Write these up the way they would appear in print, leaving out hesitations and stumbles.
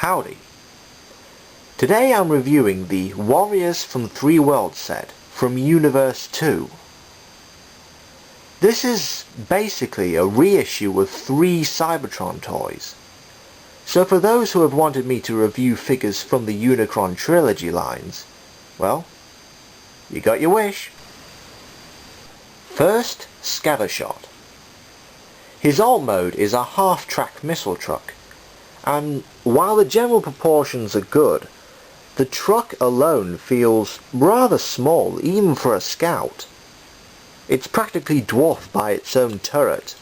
Howdy. Today I'm reviewing the Warriors from Three Worlds set from Universe 2. This is basically a reissue of 3 Cybertron toys. So for those who have wanted me to review figures from the Unicron trilogy lines, well, you got your wish. First, Scattershot. His alt mode is a half-track missile truck, and while the general proportions are good, the truck alone feels rather small even for a scout. It's practically dwarfed by its own turret.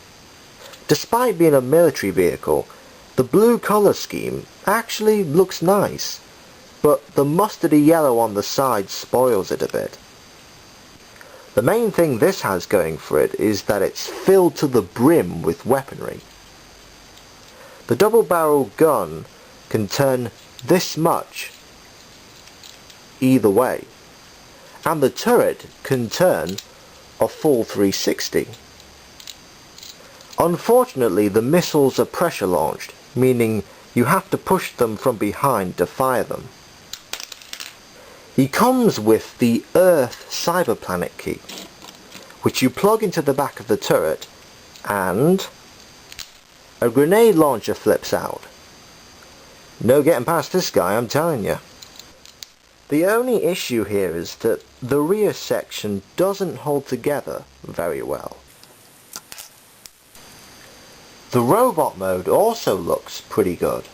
Despite being a military vehicle, the blue colour scheme actually looks nice, but the mustardy yellow on the side spoils it a bit. The main thing this has going for it is that it's filled to the brim with weaponry. The double-barreled gun can turn this much either way, and the turret can turn a full 360. Unfortunately, the missiles are pressure launched, meaning you have to push them from behind to fire them. He comes with the Earth Cyberplanet key, which you plug into the back of the turret, and a grenade launcher flips out. No getting past this guy, I'm telling you. The only issue here is that the rear section doesn't hold together very well. The robot mode also looks pretty good.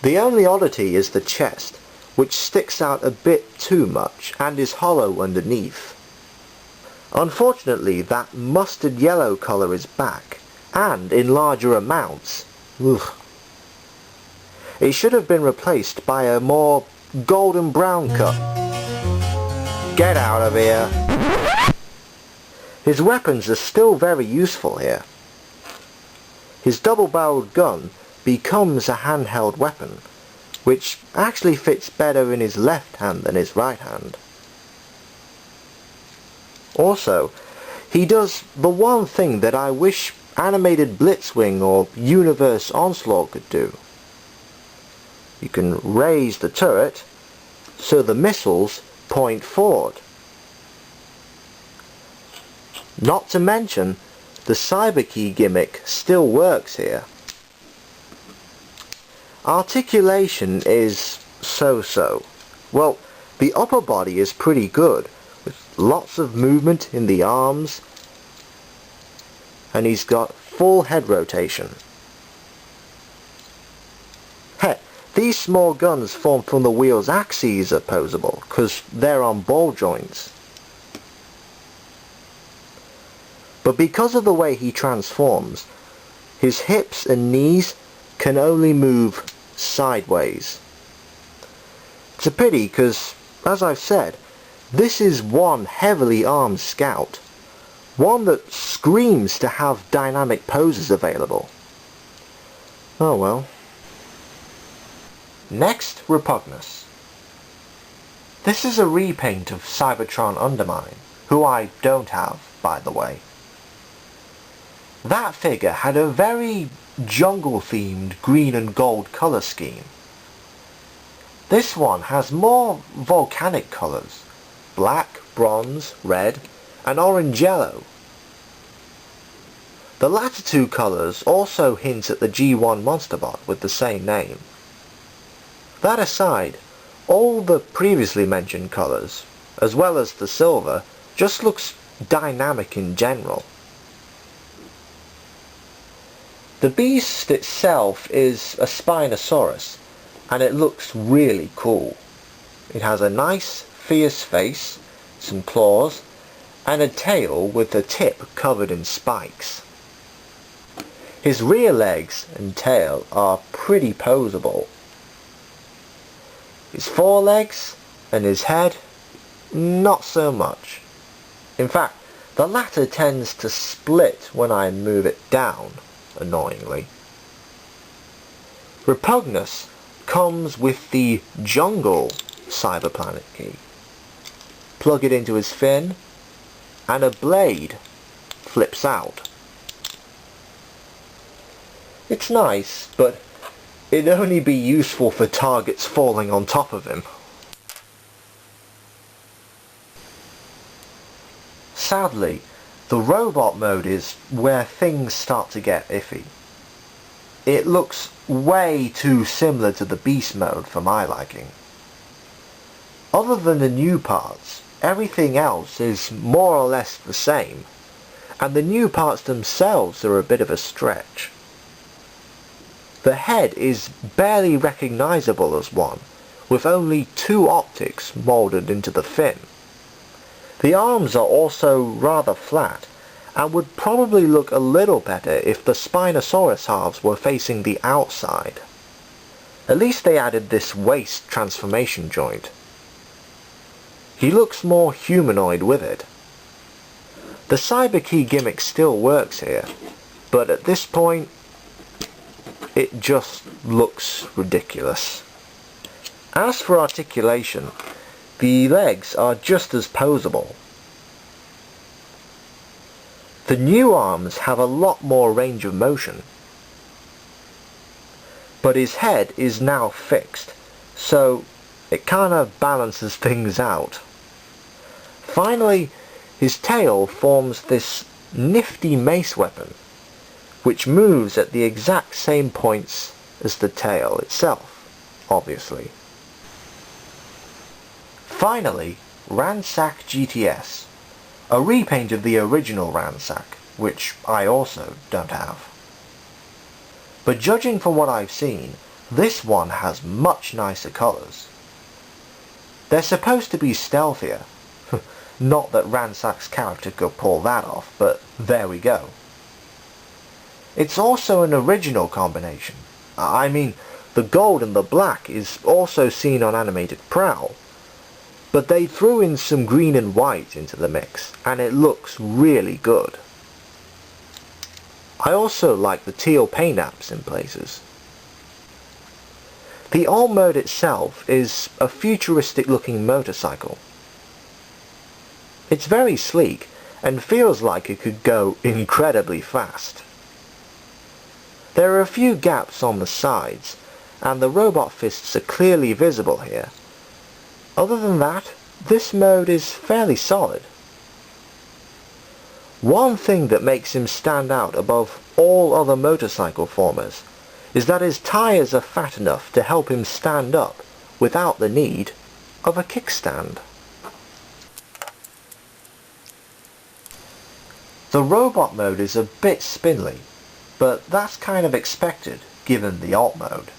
The only oddity is the chest, which sticks out a bit too much and is hollow underneath. Unfortunately, that mustard yellow colour is back, and in larger amounts. Ugh. It should have been replaced by a more golden brown cut. Get out of here! His weapons are still very useful here. His double-barreled gun becomes a handheld weapon, which actually fits better in his left hand than his right hand. Also, he does the one thing that I wish animated Blitzwing or Universe Onslaught could do. You can raise the turret so the missiles point forward. Not to mention, the Cyberkey gimmick still works here. Articulation is so-so. Well, the upper body is pretty good, with lots of movement in the arms, and he's got full head rotation. Heck, these small guns formed from the wheel's axes are posable, because they're on ball joints. But because of the way he transforms, his hips and knees can only move sideways. It's a pity because, as I've said, this is one heavily armed scout, one that screams to have dynamic poses available. Oh well. Next, Repugnus. This is a repaint of Cybertron Undermine, who I don't have, by the way. That figure had a very jungle-themed green and gold colour scheme. This one has more volcanic colours: black, bronze, red, and orange yellow. The latter two colours also hint at the G1 Monsterbot with the same name. That aside, all the previously mentioned colours, as well as the silver, just looks dynamic in general. The beast itself is a Spinosaurus, and it looks really cool. It has a nice, fierce face, some claws, and a tail with the tip covered in spikes. His rear legs and tail are pretty poseable. His forelegs and his head, not so much. In fact, the latter tends to split when I move it down, annoyingly. Repugnus comes with the Jungle Cyberplanet key. Plug it into his fin, and a blade flips out. It's nice, but it'd only be useful for targets falling on top of him. Sadly, the robot mode is where things start to get iffy. It looks way too similar to the beast mode for my liking. Other than the new parts, everything else is more or less the same, and the new parts themselves are a bit of a stretch. The head is barely recognizable as one, with only 2 optics moulded into the fin. The arms are also rather flat, and would probably look a little better if the Spinosaurus halves were facing the outside. At least they added this waist transformation joint. He looks more humanoid with it. The Cyberkey gimmick still works here, but at this point, it just looks ridiculous. As for articulation, the legs are just as posable. The new arms have a lot more range of motion, but his head is now fixed, so it kinda balances things out. Finally, his tail forms this nifty mace weapon, which moves at the exact same points as the tail itself, obviously. Finally, Ransack GTS, a repaint of the original Ransack, which I also don't have. But judging from what I've seen, this one has much nicer colours. They're supposed to be stealthier. Not that Ransack's character could pull that off, but there we go. It's also an original combination. I mean, the gold and the black is also seen on animated Prowl, but they threw in some green and white into the mix, and it looks really good. I also like the teal paint apps in places. The alt mode itself is a futuristic looking motorcycle. It's very sleek and feels like it could go incredibly fast. There are a few gaps on the sides, and the robot fists are clearly visible here. Other than that, this mode is fairly solid. One thing that makes him stand out above all other motorcycle formers is that his tyres are fat enough to help him stand up without the need of a kickstand. The robot mode is a bit spindly, but that's kind of expected given the alt mode.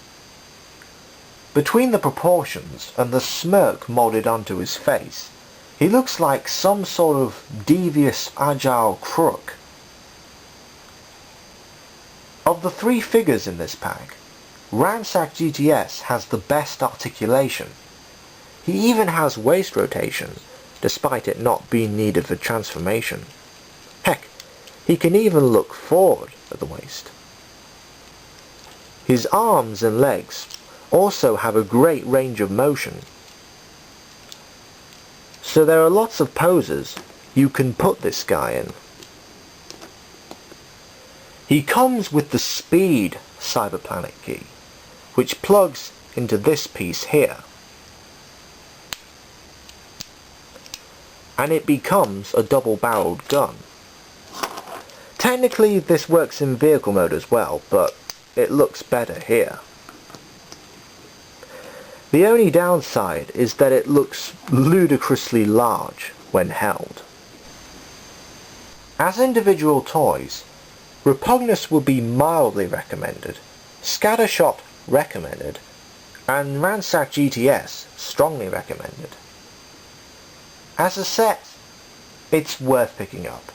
Between the proportions and the smirk molded onto his face, he looks like some sort of devious, agile crook. Of the 3 figures in this pack, Ransack GTS has the best articulation. He even has waist rotation, despite it not being needed for transformation. Heck, he can even look forward at the waist. His arms and legs also have a great range of motion. So there are lots of poses you can put this guy in. He comes with the speed Cyberplanet key, which plugs into this piece here. And it becomes a double-barreled gun. Technically this works in vehicle mode as well, but it looks better here. The only downside is that it looks ludicrously large when held. As individual toys, Repugnus would be mildly recommended, Scattershot recommended, and Ransack GTS strongly recommended. As a set, it's worth picking up,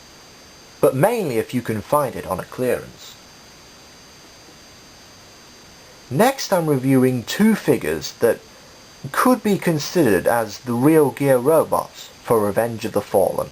but mainly if you can find it on a clearance. Next I'm reviewing 2 figures that could be considered as the real gear robots for Revenge of the Fallen.